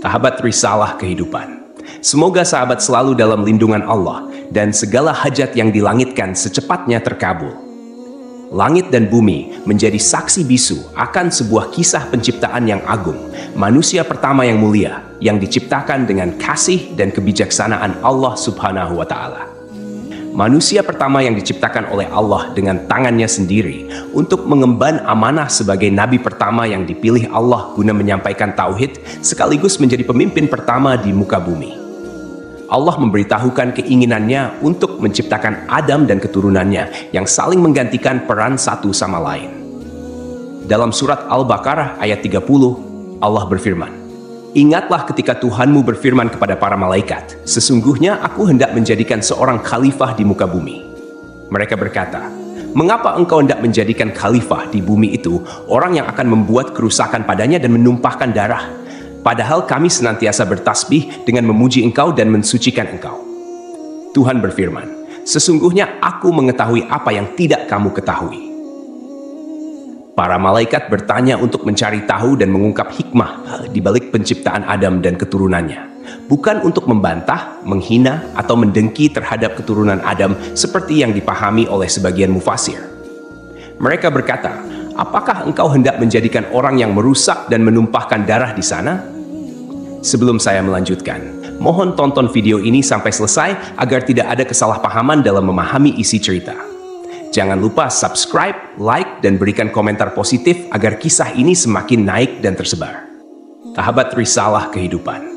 Sahabat risalah kehidupan. Semoga sahabat selalu dalam lindungan Allah dan segala hajat yang dilangitkan secepatnya terkabul. Langit dan bumi menjadi saksi bisu akan sebuah kisah penciptaan yang agung, manusia pertama yang mulia, yang diciptakan dengan kasih dan kebijaksanaan Allah Subhanahu wa Ta'ala. Manusia pertama yang diciptakan oleh Allah dengan tangannya sendiri untuk mengemban amanah sebagai nabi pertama yang dipilih Allah guna menyampaikan tauhid sekaligus menjadi pemimpin pertama di muka bumi. Allah memberitahukan keinginannya untuk menciptakan Adam dan keturunannya yang saling menggantikan peran satu sama lain. Dalam surat Al-Baqarah ayat 30, Allah berfirman, "Ingatlah ketika Tuhanmu berfirman kepada para malaikat, sesungguhnya aku hendak menjadikan seorang khalifah di muka bumi." Mereka berkata, "Mengapa engkau hendak menjadikan khalifah di bumi itu orang yang akan membuat kerusakan padanya dan menumpahkan darah? Padahal kami senantiasa bertasbih dengan memuji engkau dan mensucikan engkau." Tuhan berfirman, "Sesungguhnya aku mengetahui apa yang tidak kamu ketahui." Para malaikat bertanya untuk mencari tahu dan mengungkap hikmah di balik penciptaan Adam dan keturunannya. Bukan untuk membantah, menghina, atau mendengki terhadap keturunan Adam seperti yang dipahami oleh sebagian mufasir. Mereka berkata, "Apakah engkau hendak menjadikan orang yang merusak dan menumpahkan darah di sana?" Sebelum saya melanjutkan, mohon tonton video ini sampai selesai agar tidak ada kesalahpahaman dalam memahami isi cerita. Jangan lupa subscribe, like, dan berikan komentar positif agar kisah ini semakin naik dan tersebar. Sahabat risalah kehidupan.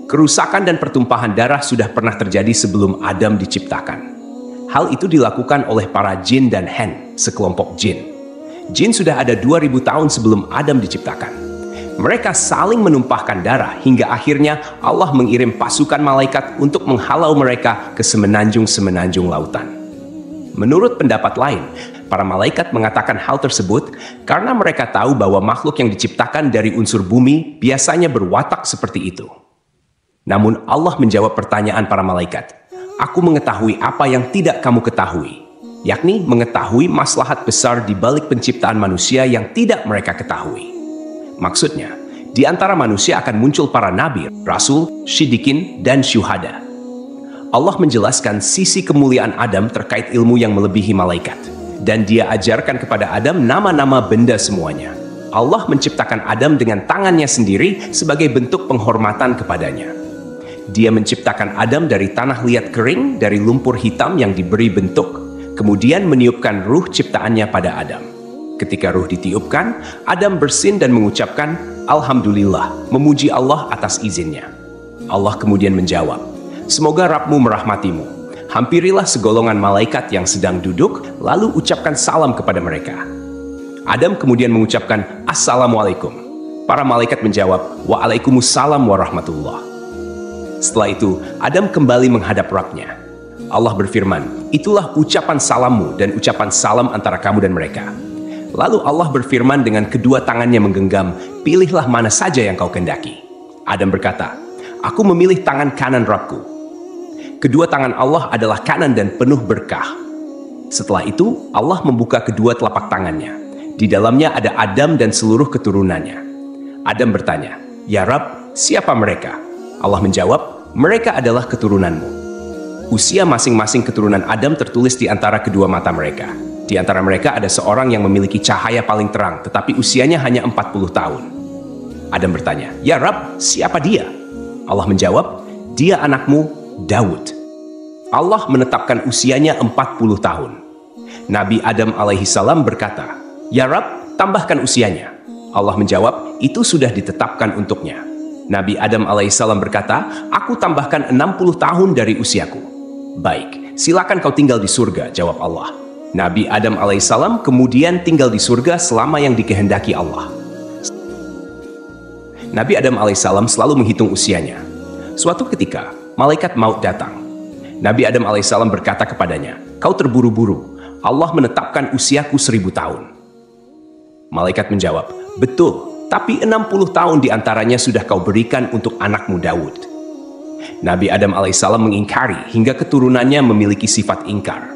Kerusakan dan pertumpahan darah sudah pernah terjadi sebelum Adam diciptakan. Hal itu dilakukan oleh para jin dan hen, sekelompok jin. Jin sudah ada 2000 tahun sebelum Adam diciptakan. Mereka saling menumpahkan darah hingga akhirnya Allah mengirim pasukan malaikat untuk menghalau mereka ke semenanjung-semenanjung lautan. Menurut pendapat lain, para malaikat mengatakan hal tersebut karena mereka tahu bahwa makhluk yang diciptakan dari unsur bumi biasanya berwatak seperti itu. Namun Allah menjawab pertanyaan para malaikat, "Aku mengetahui apa yang tidak kamu ketahui," yakni mengetahui maslahat besar di balik penciptaan manusia yang tidak mereka ketahui. Maksudnya, di antara manusia akan muncul para nabi, rasul, siddiqin, dan syuhada. Allah menjelaskan sisi kemuliaan Adam terkait ilmu yang melebihi malaikat. Dan dia ajarkan kepada Adam nama-nama benda semuanya. Allah menciptakan Adam dengan tangannya sendiri sebagai bentuk penghormatan kepadanya. Dia menciptakan Adam dari tanah liat kering, dari lumpur hitam yang diberi bentuk, kemudian meniupkan ruh ciptaannya pada Adam. Ketika ruh ditiupkan, Adam bersin dan mengucapkan, "Alhamdulillah," memuji Allah atas izinnya. Allah kemudian menjawab, "Semoga Rabbmu merahmatimu. Hampirilah segolongan malaikat yang sedang duduk, lalu ucapkan salam kepada mereka." Adam kemudian mengucapkan, "Assalamualaikum." Para malaikat menjawab, "Waalaikumsalam warahmatullah." Setelah itu, Adam kembali menghadap Rabbnya. Allah berfirman, "Itulah ucapan salammu dan ucapan salam antara kamu dan mereka." Lalu Allah berfirman dengan kedua tangannya menggenggam, "Pilihlah mana saja yang kau kehendaki." Adam berkata, "Aku memilih tangan kanan Rabbku." Kedua tangan Allah adalah kanan dan penuh berkah. Setelah itu, Allah membuka kedua telapak tangannya. Di dalamnya ada Adam dan seluruh keturunannya. Adam bertanya, "Ya Rabb, siapa mereka?" Allah menjawab, "Mereka adalah keturunanmu." Usia masing-masing keturunan Adam tertulis di antara kedua mata mereka. Di antara mereka ada seorang yang memiliki cahaya paling terang, tetapi usianya hanya 40 tahun. Adam bertanya, "Ya Rabb, siapa dia?" Allah menjawab, "Dia anakmu, Daud." Allah menetapkan usianya 40 tahun. Nabi Adam alaihissalam berkata, "Ya Rabb, tambahkan usianya." Allah menjawab, "Itu sudah ditetapkan untuknya." Nabi Adam alaihissalam berkata, "Aku tambahkan 60 tahun dari usiaku." "Baik, silakan kau tinggal di surga," jawab Allah. Nabi Adam alaihissalam kemudian tinggal di surga selama yang dikehendaki Allah. Nabi Adam alaihissalam selalu menghitung usianya. Suatu ketika, malaikat maut datang. Nabi Adam alaihissalam berkata kepadanya, "Kau terburu-buru, Allah menetapkan usiaku 1000 tahun. Malaikat menjawab, "Betul, tapi 60 tahun diantaranya sudah kau berikan untuk anakmu Daud." Nabi Adam alaihissalam mengingkari hingga keturunannya memiliki sifat ingkar.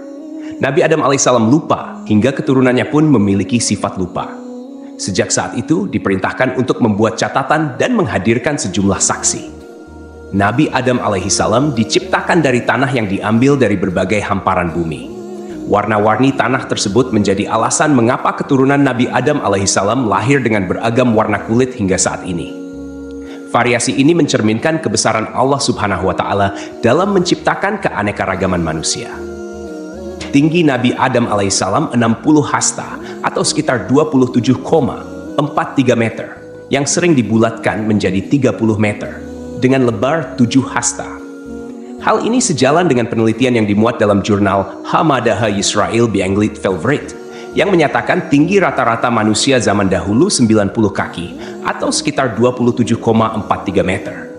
Nabi Adam alaihissalam lupa hingga keturunannya pun memiliki sifat lupa. Sejak saat itu diperintahkan untuk membuat catatan dan menghadirkan sejumlah saksi. Nabi Adam alaihissalam diciptakan dari tanah yang diambil dari berbagai hamparan bumi. Warna-warni tanah tersebut menjadi alasan mengapa keturunan Nabi Adam alaihissalam lahir dengan beragam warna kulit hingga saat ini. Variasi ini mencerminkan kebesaran Allah Subhanahu wa Ta'ala dalam menciptakan keanekaragaman manusia. Tinggi Nabi Adam alaihissalam 60 hasta atau sekitar 27,43 meter yang sering dibulatkan menjadi 30 meter dengan lebar 7 hasta. Hal ini sejalan dengan penelitian yang dimuat dalam jurnal Hamadaha Yisrael Beanglit Velvrit yang menyatakan tinggi rata-rata manusia zaman dahulu 90 kaki atau sekitar 27,43 meter.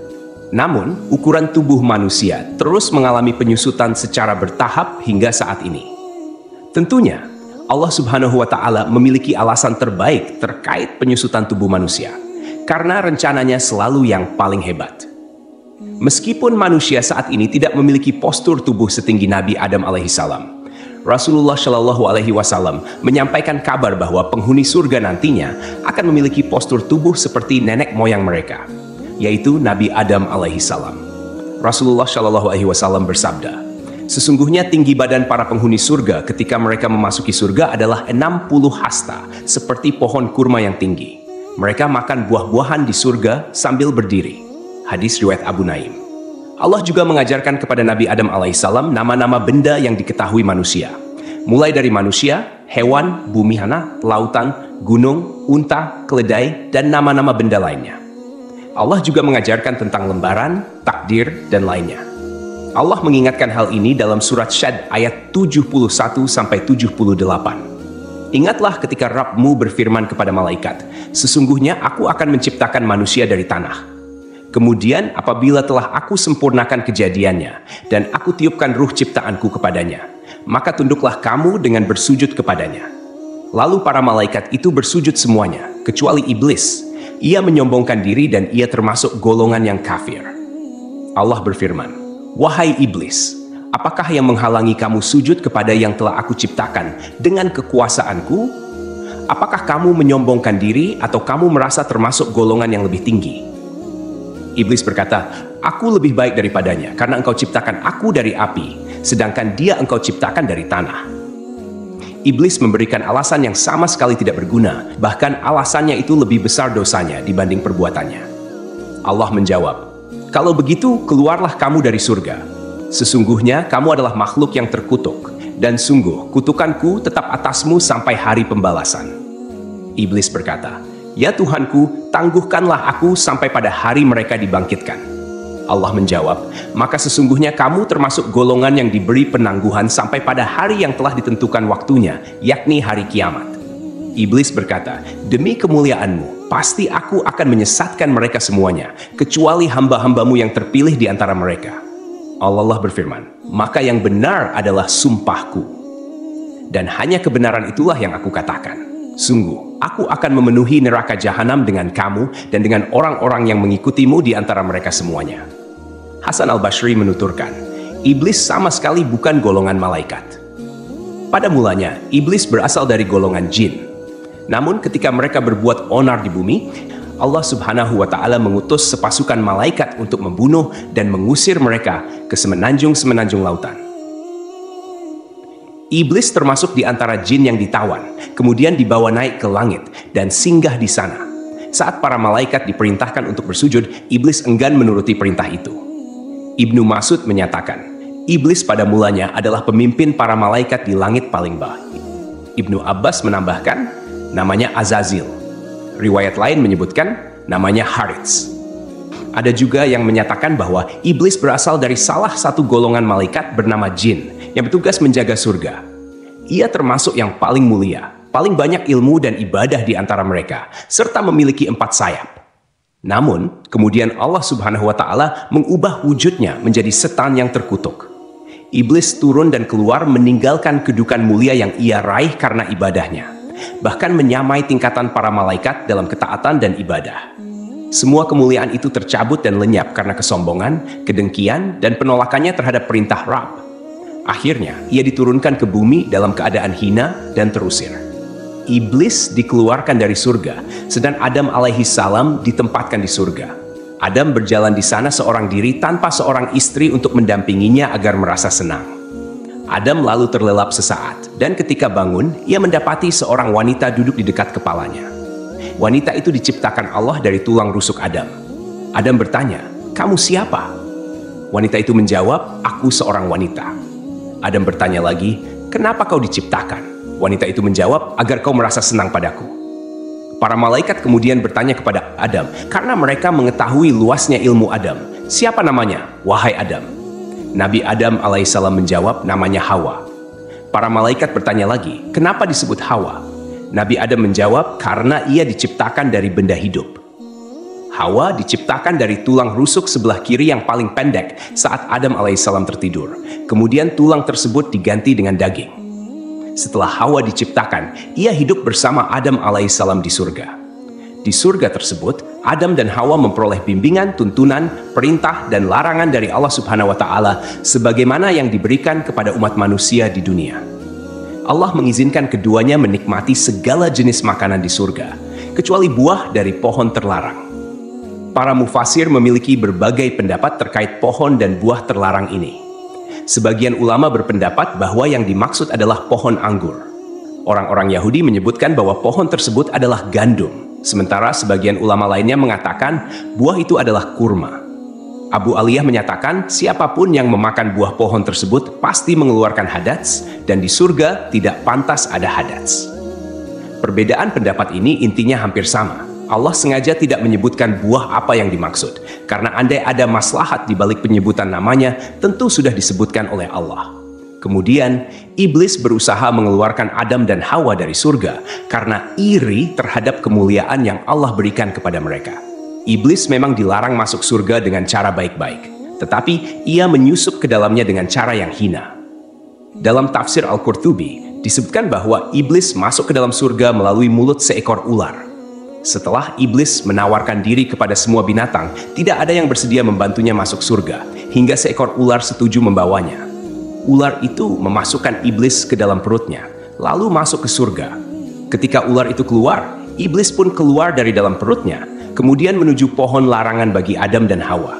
Namun, ukuran tubuh manusia terus mengalami penyusutan secara bertahap hingga saat ini. Tentunya, Allah Subhanahu wa Ta'ala memiliki alasan terbaik terkait penyusutan tubuh manusia, karena rencananya selalu yang paling hebat. Meskipun manusia saat ini tidak memiliki postur tubuh setinggi Nabi Adam alaihissalam, Rasulullah Shallallahu alaihi wasallam menyampaikan kabar bahwa penghuni surga nantinya akan memiliki postur tubuh seperti nenek moyang mereka, yaitu Nabi Adam alaihissalam. Rasulullah Shallallahu alaihi wasallam bersabda, "Sesungguhnya tinggi badan para penghuni surga ketika mereka memasuki surga adalah 60 hasta, seperti pohon kurma yang tinggi. Mereka makan buah-buahan di surga sambil berdiri." Hadis riwayat Abu Naim. Allah juga mengajarkan kepada Nabi Adam alaihissalam nama-nama benda yang diketahui manusia, mulai dari manusia, hewan, bumi hana, lautan, gunung, unta, keledai, dan nama-nama benda lainnya. Allah juga mengajarkan tentang lembaran, takdir, dan lainnya. Allah mengingatkan hal ini dalam surat Syad ayat 71-78. Ingatlah ketika Rabb-mu berfirman kepada malaikat, "Sesungguhnya aku akan menciptakan manusia dari tanah. Kemudian apabila telah aku sempurnakan kejadiannya, dan aku tiupkan ruh ciptaanku kepadanya, maka tunduklah kamu dengan bersujud kepadanya." Lalu para malaikat itu bersujud semuanya, kecuali iblis. Ia menyombongkan diri dan ia termasuk golongan yang kafir. Allah berfirman, "Wahai iblis, apakah yang menghalangi kamu sujud kepada yang telah aku ciptakan dengan kekuasaanku? Apakah kamu menyombongkan diri atau kamu merasa termasuk golongan yang lebih tinggi?" Iblis berkata, "Aku lebih baik daripadanya karena engkau ciptakan aku dari api, sedangkan dia engkau ciptakan dari tanah." Iblis memberikan alasan yang sama sekali tidak berguna, bahkan alasannya itu lebih besar dosanya dibanding perbuatannya. Allah menjawab, "Kalau begitu, keluarlah kamu dari surga. Sesungguhnya kamu adalah makhluk yang terkutuk, dan sungguh kutukanku tetap atasmu sampai hari pembalasan." Iblis berkata, "Ya Tuhanku, tangguhkanlah aku sampai pada hari mereka dibangkitkan." Allah menjawab, "Maka sesungguhnya kamu termasuk golongan yang diberi penangguhan sampai pada hari yang telah ditentukan waktunya, yakni hari kiamat." Iblis berkata, "Demi kemuliaanmu, pasti aku akan menyesatkan mereka semuanya, kecuali hamba-hambamu yang terpilih di antara mereka." Allah berfirman, "Maka yang benar adalah sumpahku. Dan hanya kebenaran itulah yang aku katakan. Sungguh, aku akan memenuhi neraka jahanam dengan kamu dan dengan orang-orang yang mengikutimu di antara mereka semuanya." Hasan al-Basri menuturkan, iblis sama sekali bukan golongan malaikat. Pada mulanya, iblis berasal dari golongan jin. Namun ketika mereka berbuat onar di bumi, Allah Subhanahu wa Ta'ala mengutus sepasukan malaikat untuk membunuh dan mengusir mereka ke semenanjung-semenanjung lautan. Iblis termasuk di antara jin yang ditawan, kemudian dibawa naik ke langit dan singgah di sana. Saat para malaikat diperintahkan untuk bersujud, iblis enggan menuruti perintah itu. Ibnu Mas'ud menyatakan, iblis pada mulanya adalah pemimpin para malaikat di langit paling bawah. Ibnu Abbas menambahkan, namanya Azazil. Riwayat lain menyebutkan, namanya Harits. Ada juga yang menyatakan bahwa iblis berasal dari salah satu golongan malaikat bernama jin, yang bertugas menjaga surga. Ia termasuk yang paling mulia, paling banyak ilmu dan ibadah di antara mereka, serta memiliki 4 sayap. Namun, kemudian Allah Subhanahu wa Ta'ala mengubah wujudnya menjadi setan yang terkutuk. Iblis turun dan keluar meninggalkan kedudukan mulia yang ia raih karena ibadahnya, bahkan menyamai tingkatan para malaikat dalam ketaatan dan ibadah. Semua kemuliaan itu tercabut dan lenyap karena kesombongan, kedengkian, dan penolakannya terhadap perintah Rabb. Akhirnya, ia diturunkan ke bumi dalam keadaan hina dan terusir. Iblis dikeluarkan dari surga, sedang Adam alaihi salam ditempatkan di surga. Adam berjalan di sana seorang diri tanpa seorang istri untuk mendampinginya agar merasa senang. Adam lalu terlelap sesaat, dan ketika bangun, ia mendapati seorang wanita duduk di dekat kepalanya. Wanita itu diciptakan Allah dari tulang rusuk Adam. Adam bertanya, "Kamu siapa?" Wanita itu menjawab, "Aku seorang wanita." Adam bertanya lagi, "Kenapa kau diciptakan?" Wanita itu menjawab, "Agar kau merasa senang padaku." Para malaikat kemudian bertanya kepada Adam, karena mereka mengetahui luasnya ilmu Adam. "Siapa namanya, wahai Adam?" Nabi Adam alaihissalam menjawab, "Namanya Hawa." Para malaikat bertanya lagi, "Kenapa disebut Hawa?" Nabi Adam menjawab, "Karena ia diciptakan dari benda hidup." Hawa diciptakan dari tulang rusuk sebelah kiri yang paling pendek saat Adam alaihissalam tertidur. Kemudian tulang tersebut diganti dengan daging. Setelah Hawa diciptakan, ia hidup bersama Adam alaihissalam di surga. Di surga tersebut, Adam dan Hawa memperoleh bimbingan, tuntunan, perintah, dan larangan dari Allah Subhanahu wa Ta'ala sebagaimana yang diberikan kepada umat manusia di dunia. Allah mengizinkan keduanya menikmati segala jenis makanan di surga, kecuali buah dari pohon terlarang. Para mufasir memiliki berbagai pendapat terkait pohon dan buah terlarang ini. Sebagian ulama berpendapat bahwa yang dimaksud adalah pohon anggur. Orang-orang Yahudi menyebutkan bahwa pohon tersebut adalah gandum, sementara sebagian ulama lainnya mengatakan buah itu adalah kurma. Abu Aliyah menyatakan siapapun yang memakan buah pohon tersebut pasti mengeluarkan hadats, dan di surga tidak pantas ada hadats. Perbedaan pendapat ini intinya hampir sama. Allah sengaja tidak menyebutkan buah apa yang dimaksud, karena andai ada maslahat di balik penyebutan namanya, tentu sudah disebutkan oleh Allah. Kemudian, iblis berusaha mengeluarkan Adam dan Hawa dari surga karena iri terhadap kemuliaan yang Allah berikan kepada mereka. Iblis memang dilarang masuk surga dengan cara baik-baik, tetapi ia menyusup ke dalamnya dengan cara yang hina. Dalam tafsir Al-Qurtubi, disebutkan bahwa iblis masuk ke dalam surga melalui mulut seekor ular. Setelah iblis menawarkan diri kepada semua binatang, tidak ada yang bersedia membantunya masuk surga, hingga seekor ular setuju membawanya. Ular itu memasukkan iblis ke dalam perutnya, lalu masuk ke surga. Ketika ular itu keluar, iblis pun keluar dari dalam perutnya, kemudian menuju pohon larangan bagi Adam dan Hawa.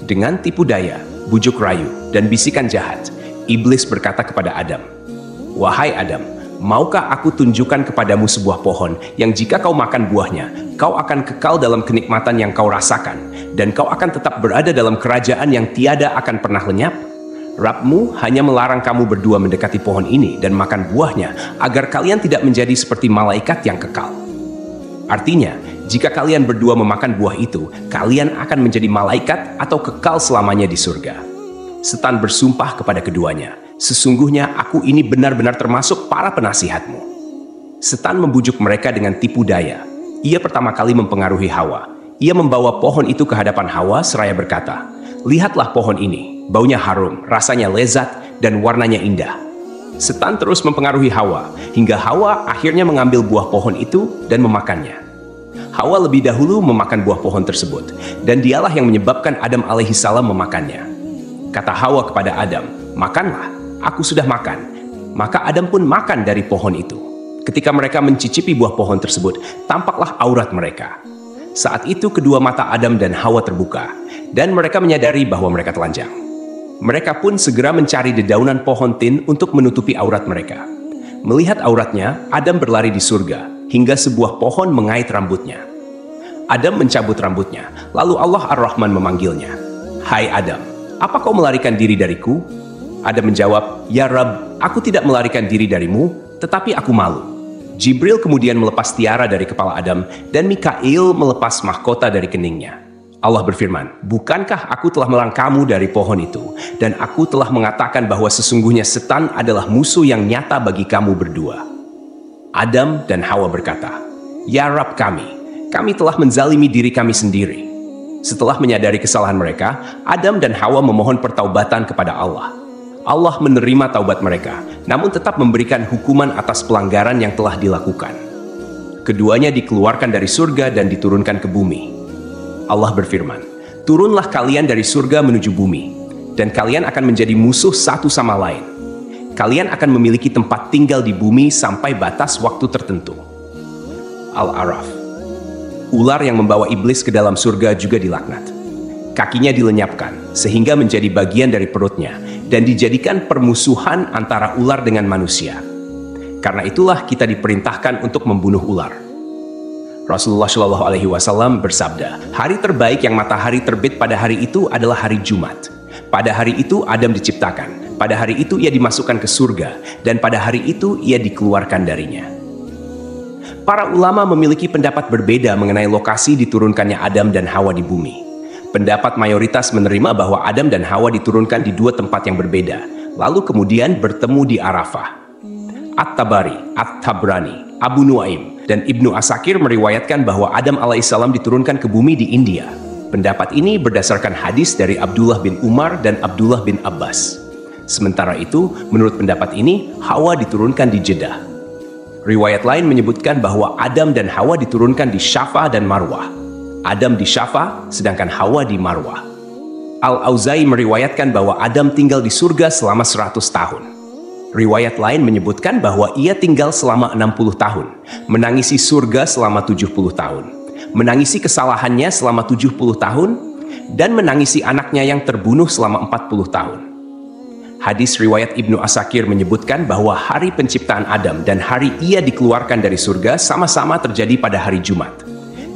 Dengan tipu daya, bujuk rayu, dan bisikan jahat, iblis berkata kepada Adam, "Wahai Adam, maukah aku tunjukkan kepadamu sebuah pohon yang jika kau makan buahnya, kau akan kekal dalam kenikmatan yang kau rasakan, dan kau akan tetap berada dalam kerajaan yang tiada akan pernah lenyap? Rabbmu hanya melarang kamu berdua mendekati pohon ini dan makan buahnya, agar kalian tidak menjadi seperti malaikat yang kekal." Artinya, jika kalian berdua memakan buah itu, kalian akan menjadi malaikat atau kekal selamanya di surga. Setan bersumpah kepada keduanya, "Sesungguhnya aku ini benar-benar termasuk para penasihatmu." Setan membujuk mereka dengan tipu daya. Ia pertama kali mempengaruhi Hawa. Ia membawa pohon itu ke hadapan Hawa seraya berkata, "Lihatlah pohon ini, baunya harum, rasanya lezat, dan warnanya indah." Setan terus mempengaruhi Hawa, hingga Hawa akhirnya mengambil buah pohon itu dan memakannya. Hawa lebih dahulu memakan buah pohon tersebut, dan dialah yang menyebabkan Adam alaihissalam memakannya. Kata Hawa kepada Adam, "Makanlah, aku sudah makan." Maka Adam pun makan dari pohon itu. Ketika mereka mencicipi buah pohon tersebut, tampaklah aurat mereka. Saat itu kedua mata Adam dan Hawa terbuka, dan mereka menyadari bahwa mereka telanjang. Mereka pun segera mencari dedaunan pohon tin untuk menutupi aurat mereka. Melihat auratnya, Adam berlari di surga, hingga sebuah pohon mengait rambutnya. Adam mencabut rambutnya, lalu Allah Ar-Rahman memanggilnya, "Hai Adam, apa kau melarikan diri dariku?" Adam menjawab, "Ya Rabb, aku tidak melarikan diri darimu, tetapi aku malu." Jibril kemudian melepas tiara dari kepala Adam, dan Mikail melepas mahkota dari keningnya. Allah berfirman, "Bukankah aku telah melarang kamu dari pohon itu, dan aku telah mengatakan bahwa sesungguhnya setan adalah musuh yang nyata bagi kamu berdua?" Adam dan Hawa berkata, "Ya Rabb kami telah menzalimi diri kami sendiri." Setelah menyadari kesalahan mereka, Adam dan Hawa memohon pertaubatan kepada Allah. Allah menerima taubat mereka, namun tetap memberikan hukuman atas pelanggaran yang telah dilakukan. Keduanya dikeluarkan dari surga dan diturunkan ke bumi. Allah berfirman, "Turunlah kalian dari surga menuju bumi, dan kalian akan menjadi musuh satu sama lain. Kalian akan memiliki tempat tinggal di bumi sampai batas waktu tertentu. Al-A'raf. Ular yang membawa iblis ke dalam surga juga dilaknat. Kakinya dilenyapkan sehingga menjadi bagian dari perutnya dan dijadikan permusuhan antara ular dengan manusia. Karena itulah kita diperintahkan untuk membunuh ular. Rasulullah Shallallahu Alaihi Wasallam bersabda, hari terbaik yang matahari terbit pada hari itu adalah hari Jumat. Pada hari itu Adam diciptakan, pada hari itu ia dimasukkan ke surga, dan pada hari itu ia dikeluarkan darinya. Para ulama memiliki pendapat berbeda mengenai lokasi diturunkannya Adam dan Hawa di bumi. Pendapat mayoritas menerima bahwa Adam dan Hawa diturunkan di dua tempat yang berbeda, lalu kemudian bertemu di Arafah. At-Tabari, At-Tabrani, Abu Nuaim, dan Ibnu Asakir meriwayatkan bahwa Adam alaihissalam diturunkan ke bumi di India. Pendapat ini berdasarkan hadis dari Abdullah bin Umar dan Abdullah bin Abbas. Sementara itu, menurut pendapat ini, Hawa diturunkan di Jeddah. Riwayat lain menyebutkan bahwa Adam dan Hawa diturunkan di Syafa dan Marwah. Adam di Syafa, sedangkan Hawa di Marwah. Al-Auza'i meriwayatkan bahwa Adam tinggal di surga selama 100 tahun. Riwayat lain menyebutkan bahwa ia tinggal selama 60 tahun, menangisi surga selama 70 tahun, menangisi kesalahannya selama 70 tahun, dan menangisi anaknya yang terbunuh selama 40 tahun. Hadis riwayat Ibnu Asakir menyebutkan bahwa hari penciptaan Adam dan hari ia dikeluarkan dari surga sama-sama terjadi pada hari Jumat.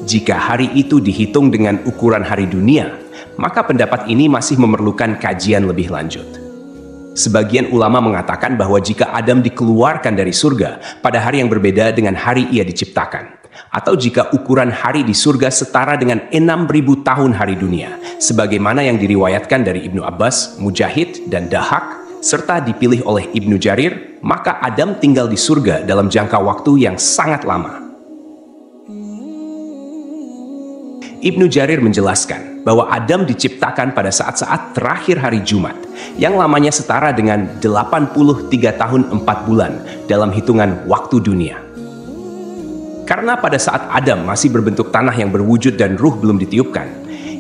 Jika hari itu dihitung dengan ukuran hari dunia, maka pendapat ini masih memerlukan kajian lebih lanjut. Sebagian ulama mengatakan bahwa jika Adam dikeluarkan dari surga pada hari yang berbeda dengan hari ia diciptakan, atau jika ukuran hari di surga setara dengan 6.000 tahun hari dunia, sebagaimana yang diriwayatkan dari Ibnu Abbas, Mujahid, dan Dahak, serta dipilih oleh Ibnu Jarir, maka Adam tinggal di surga dalam jangka waktu yang sangat lama. Ibnu Jarir menjelaskan bahwa Adam diciptakan pada saat-saat terakhir hari Jumat, yang lamanya setara dengan 83 tahun 4 bulan dalam hitungan waktu dunia. Karena pada saat Adam masih berbentuk tanah yang berwujud dan ruh belum ditiupkan,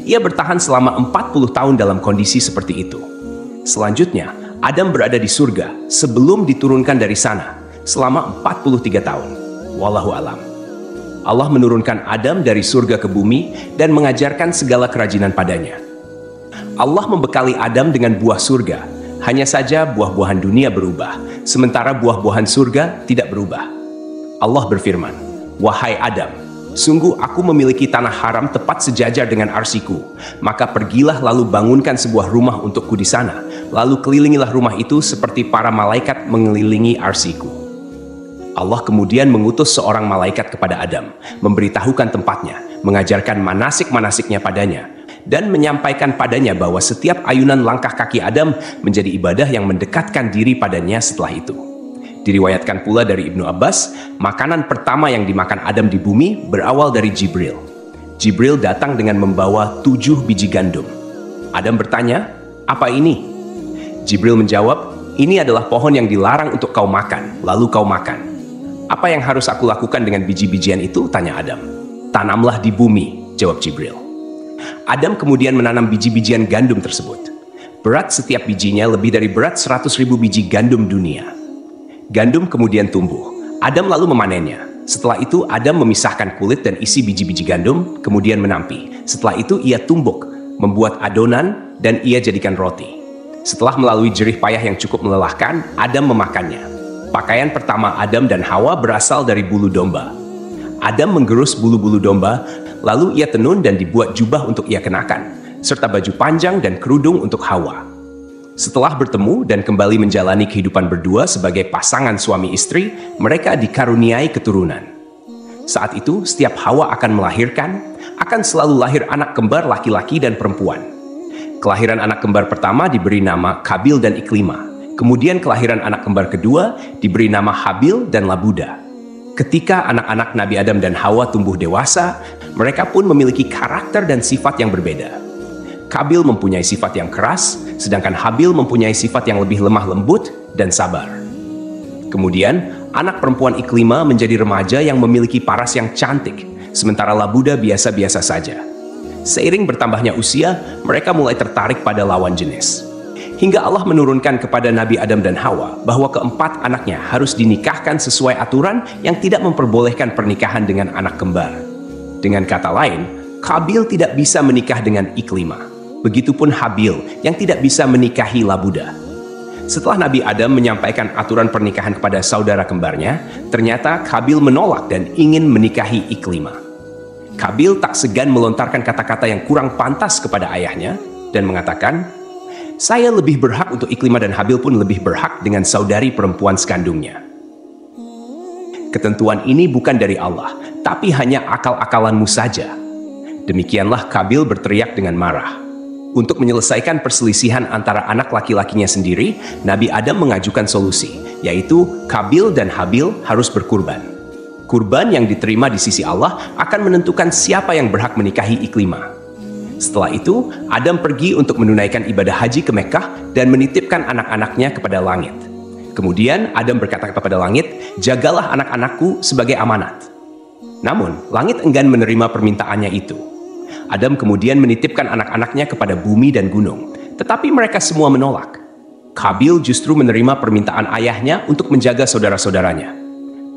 ia bertahan selama 40 tahun dalam kondisi seperti itu. Selanjutnya, Adam berada di surga sebelum diturunkan dari sana selama 43 tahun. Wallahu alam. Allah menurunkan Adam dari surga ke bumi dan mengajarkan segala kerajinan padanya. Allah membekali Adam dengan buah surga, hanya saja buah-buahan dunia berubah, sementara buah-buahan surga tidak berubah. Allah berfirman, "Wahai Adam, sungguh aku memiliki tanah haram tepat sejajar dengan arsiku, maka pergilah lalu bangunkan sebuah rumah untukku di sana, lalu kelilingilah rumah itu seperti para malaikat mengelilingi arsiku." Allah kemudian mengutus seorang malaikat kepada Adam, memberitahukan tempatnya, mengajarkan manasik-manasiknya padanya, dan menyampaikan padanya bahwa setiap ayunan langkah kaki Adam menjadi ibadah yang mendekatkan diri padanya setelah itu. Diriwayatkan pula dari Ibnu Abbas, makanan pertama yang dimakan Adam di bumi berawal dari Jibril. Jibril datang dengan membawa 7 biji gandum. Adam bertanya, "Apa ini?" Jibril menjawab, "Ini adalah pohon yang dilarang untuk kau makan, lalu kau makan." "Apa yang harus aku lakukan dengan biji-bijian itu?" tanya Adam. "Tanamlah di bumi," jawab Jibril. Adam kemudian menanam biji-bijian gandum tersebut. Berat setiap bijinya lebih dari berat 100.000 biji gandum dunia. Gandum kemudian tumbuh. Adam lalu memanennya. Setelah itu Adam memisahkan kulit dan isi biji-biji gandum, kemudian menampi. Setelah itu ia tumbuk, membuat adonan, dan ia jadikan roti. Setelah melalui jerih payah yang cukup melelahkan, Adam memakannya. Pakaian pertama Adam dan Hawa berasal dari bulu domba. Adam menggerus bulu-bulu domba, lalu ia tenun dan dibuat jubah untuk ia kenakan, serta baju panjang dan kerudung untuk Hawa. Setelah bertemu dan kembali menjalani kehidupan berdua sebagai pasangan suami istri, mereka dikaruniai keturunan. Saat itu, setiap Hawa akan melahirkan, akan selalu lahir anak kembar laki-laki dan perempuan. Kelahiran anak kembar pertama diberi nama Kabil dan Iklima. Kemudian kelahiran anak kembar kedua diberi nama Habil dan Labuda. Ketika anak-anak Nabi Adam dan Hawa tumbuh dewasa, mereka pun memiliki karakter dan sifat yang berbeda. Kabil mempunyai sifat yang keras, sedangkan Habil mempunyai sifat yang lebih lemah lembut dan sabar. Kemudian, anak perempuan Iklima menjadi remaja yang memiliki paras yang cantik, sementara Labuda biasa-biasa saja. Seiring bertambahnya usia, mereka mulai tertarik pada lawan jenis. hingga Allah menurunkan kepada Nabi Adam dan Hawa bahwa keempat anaknya harus dinikahkan sesuai aturan yang tidak memperbolehkan pernikahan dengan anak kembar. Dengan kata lain, Qabil tidak bisa menikah dengan Iklimah. Begitupun Habil yang tidak bisa menikahi Labuda. Setelah Nabi Adam menyampaikan aturan pernikahan kepada saudara kembarnya, ternyata Qabil menolak dan ingin menikahi Iklimah. Qabil tak segan melontarkan kata-kata yang kurang pantas kepada ayahnya dan mengatakan, "Saya lebih berhak untuk Iklimah dan Habil pun lebih berhak dengan saudari perempuan sekandungnya." Ketentuan ini bukan dari Allah, tapi hanya akal-akalanmu saja. Demikianlah Qabil berteriak dengan marah. Untuk menyelesaikan perselisihan antara anak laki-lakinya sendiri, Nabi Adam mengajukan solusi, yaitu Qabil dan Habil harus berkurban. Kurban yang diterima di sisi Allah akan menentukan siapa yang berhak menikahi Iklimah. Setelah itu, Adam pergi untuk menunaikan ibadah haji ke Mekkah dan menitipkan anak-anaknya kepada langit. Kemudian Adam berkata kepada langit, "Jagalah anak-anakku sebagai amanat." Namun, langit enggan menerima permintaannya itu. Adam kemudian menitipkan anak-anaknya kepada bumi dan gunung, tetapi mereka semua menolak. Qabil justru menerima permintaan ayahnya untuk menjaga saudara-saudaranya.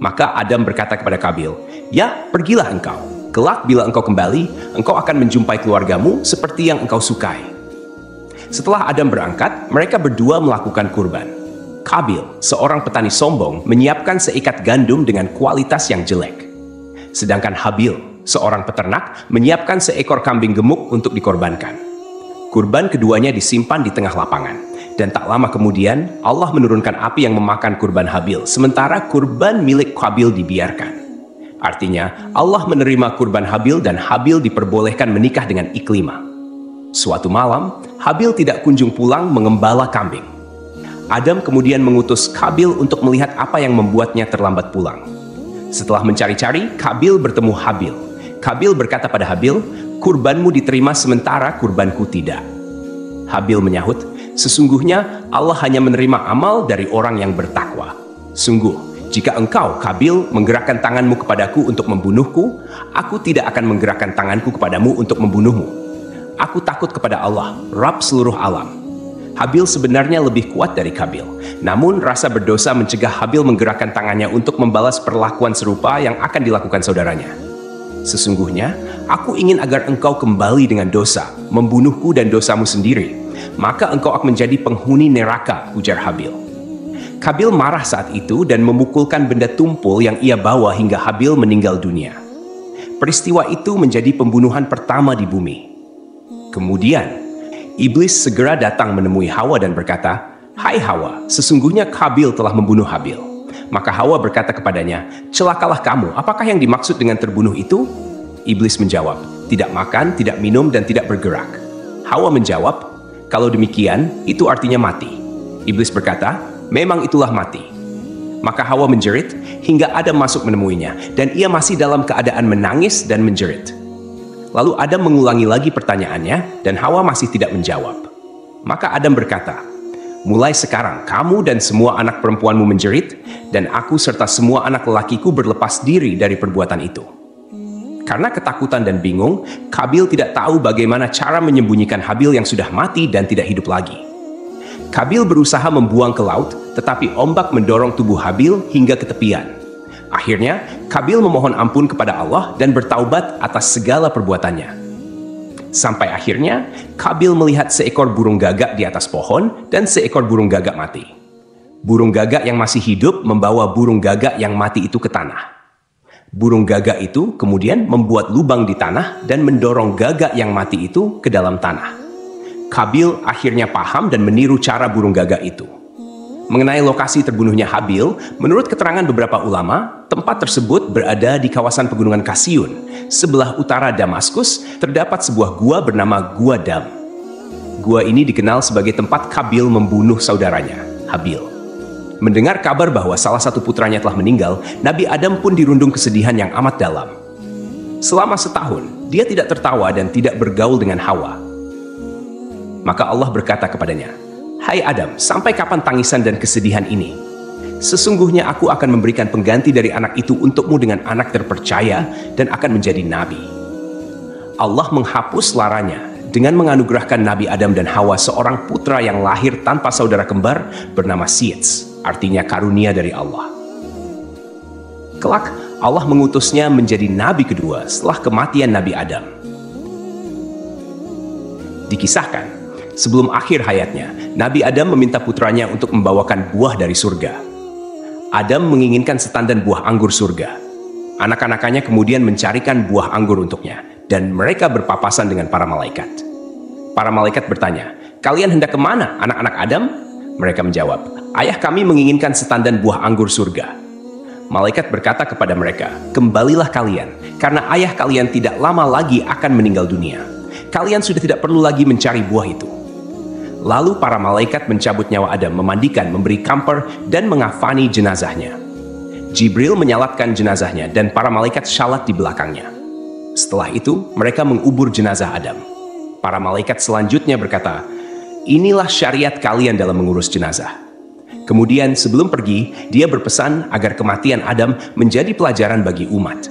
Maka Adam berkata kepada Qabil, "Ya, pergilah engkau. Kelak bila engkau kembali, engkau akan menjumpai keluargamu seperti yang engkau sukai." Setelah Adam berangkat, mereka berdua melakukan kurban. Qabil, seorang petani sombong, menyiapkan seikat gandum dengan kualitas yang jelek. Sedangkan Habil, seorang peternak, menyiapkan seekor kambing gemuk untuk dikorbankan. Kurban keduanya disimpan di tengah lapangan. Dan tak lama kemudian, Allah menurunkan api yang memakan kurban Habil, sementara kurban milik Qabil dibiarkan. Artinya, Allah menerima kurban Habil dan Habil diperbolehkan menikah dengan Iklimah. Suatu malam, Habil tidak kunjung pulang mengembala kambing. Adam kemudian mengutus Qabil untuk melihat apa yang membuatnya terlambat pulang. Setelah mencari-cari, Qabil bertemu Habil. Qabil berkata pada Habil, "Kurbanmu diterima sementara kurbanku tidak." Habil menyahut, "Sesungguhnya Allah hanya menerima amal dari orang yang bertakwa. Sungguh, jika engkau, Qabil, menggerakkan tanganmu kepadaku untuk membunuhku, aku tidak akan menggerakkan tanganku kepadamu untuk membunuhmu. Aku takut kepada Allah, Rabb seluruh alam." Habil sebenarnya lebih kuat dari Qabil. Namun rasa berdosa mencegah Habil menggerakkan tangannya untuk membalas perlakuan serupa yang akan dilakukan saudaranya. "Sesungguhnya, aku ingin agar engkau kembali dengan dosa, membunuhku dan dosamu sendiri. Maka engkau akan menjadi penghuni neraka," ujar Habil. Qabil marah saat itu dan memukulkan benda tumpul yang ia bawa hingga Habil meninggal dunia. Peristiwa itu menjadi pembunuhan pertama di bumi. Kemudian, Iblis segera datang menemui Hawa dan berkata, "Hai Hawa, sesungguhnya Qabil telah membunuh Habil." Maka Hawa berkata kepadanya, "Celakalah kamu, apakah yang dimaksud dengan terbunuh itu?" Iblis menjawab, "Tidak makan, tidak minum, dan tidak bergerak." Hawa menjawab, "Kalau demikian, itu artinya mati." Iblis berkata, "Memang itulah mati." Maka Hawa menjerit hingga Adam masuk menemuinya, dan ia masih dalam keadaan menangis dan menjerit. Lalu Adam mengulangi lagi pertanyaannya, dan Hawa masih tidak menjawab. Maka Adam berkata, "Mulai sekarang kamu dan semua anak perempuanmu menjerit, dan aku serta semua anak lelakiku berlepas diri dari perbuatan itu." Karena ketakutan dan bingung, Qabil tidak tahu bagaimana cara menyembunyikan Habil yang sudah mati dan tidak hidup lagi. Qabil berusaha membuang ke laut, tetapi ombak mendorong tubuh Habil hingga ke tepian. Akhirnya, Qabil memohon ampun kepada Allah dan bertaubat atas segala perbuatannya. Sampai akhirnya, Qabil melihat seekor burung gagak di atas pohon dan seekor burung gagak mati. Burung gagak yang masih hidup membawa burung gagak yang mati itu ke tanah. Burung gagak itu kemudian membuat lubang di tanah dan mendorong gagak yang mati itu ke dalam tanah. Qabil akhirnya paham dan meniru cara burung gagak itu. Mengenai lokasi terbunuhnya Habil, menurut keterangan beberapa ulama, tempat tersebut berada di kawasan pegunungan Kasiyun. Sebelah utara Damaskus terdapat sebuah gua bernama Gua Dam. Gua ini dikenal sebagai tempat Qabil membunuh saudaranya, Habil. Mendengar kabar bahwa salah satu putranya telah meninggal, Nabi Adam pun dirundung kesedihan yang amat dalam. Selama setahun, dia tidak tertawa dan tidak bergaul dengan Hawa. Maka Allah berkata kepadanya, "Hai Adam, sampai kapan tangisan dan kesedihan ini? Sesungguhnya aku akan memberikan pengganti dari anak itu untukmu dengan anak terpercaya dan akan menjadi nabi." Allah menghapus laranya dengan menganugerahkan Nabi Adam dan Hawa seorang putra yang lahir tanpa saudara kembar bernama Seeds, artinya karunia dari Allah. Kelak, Allah mengutusnya menjadi nabi kedua setelah kematian Nabi Adam. Dikisahkan, sebelum akhir hayatnya, Nabi Adam meminta putranya untuk membawakan buah dari surga. Adam menginginkan setandan buah anggur surga. Anak-anakannya kemudian mencarikan buah anggur untuknya, dan mereka berpapasan dengan para malaikat. Para malaikat bertanya, "Kalian hendak kemana, anak-anak Adam?" Mereka menjawab, "Ayah kami menginginkan setandan buah anggur surga." Malaikat berkata kepada mereka, "Kembalilah kalian, karena ayah kalian tidak lama lagi akan meninggal dunia. Kalian sudah tidak perlu lagi mencari buah itu." Lalu para malaikat mencabut nyawa Adam, memandikan, memberi kamper, dan mengafani jenazahnya. Jibril menyalatkan jenazahnya, dan para malaikat salat di belakangnya. Setelah itu, mereka mengubur jenazah Adam. Para malaikat selanjutnya berkata, "Inilah syariat kalian dalam mengurus jenazah." Kemudian sebelum pergi, dia berpesan agar kematian Adam menjadi pelajaran bagi umat.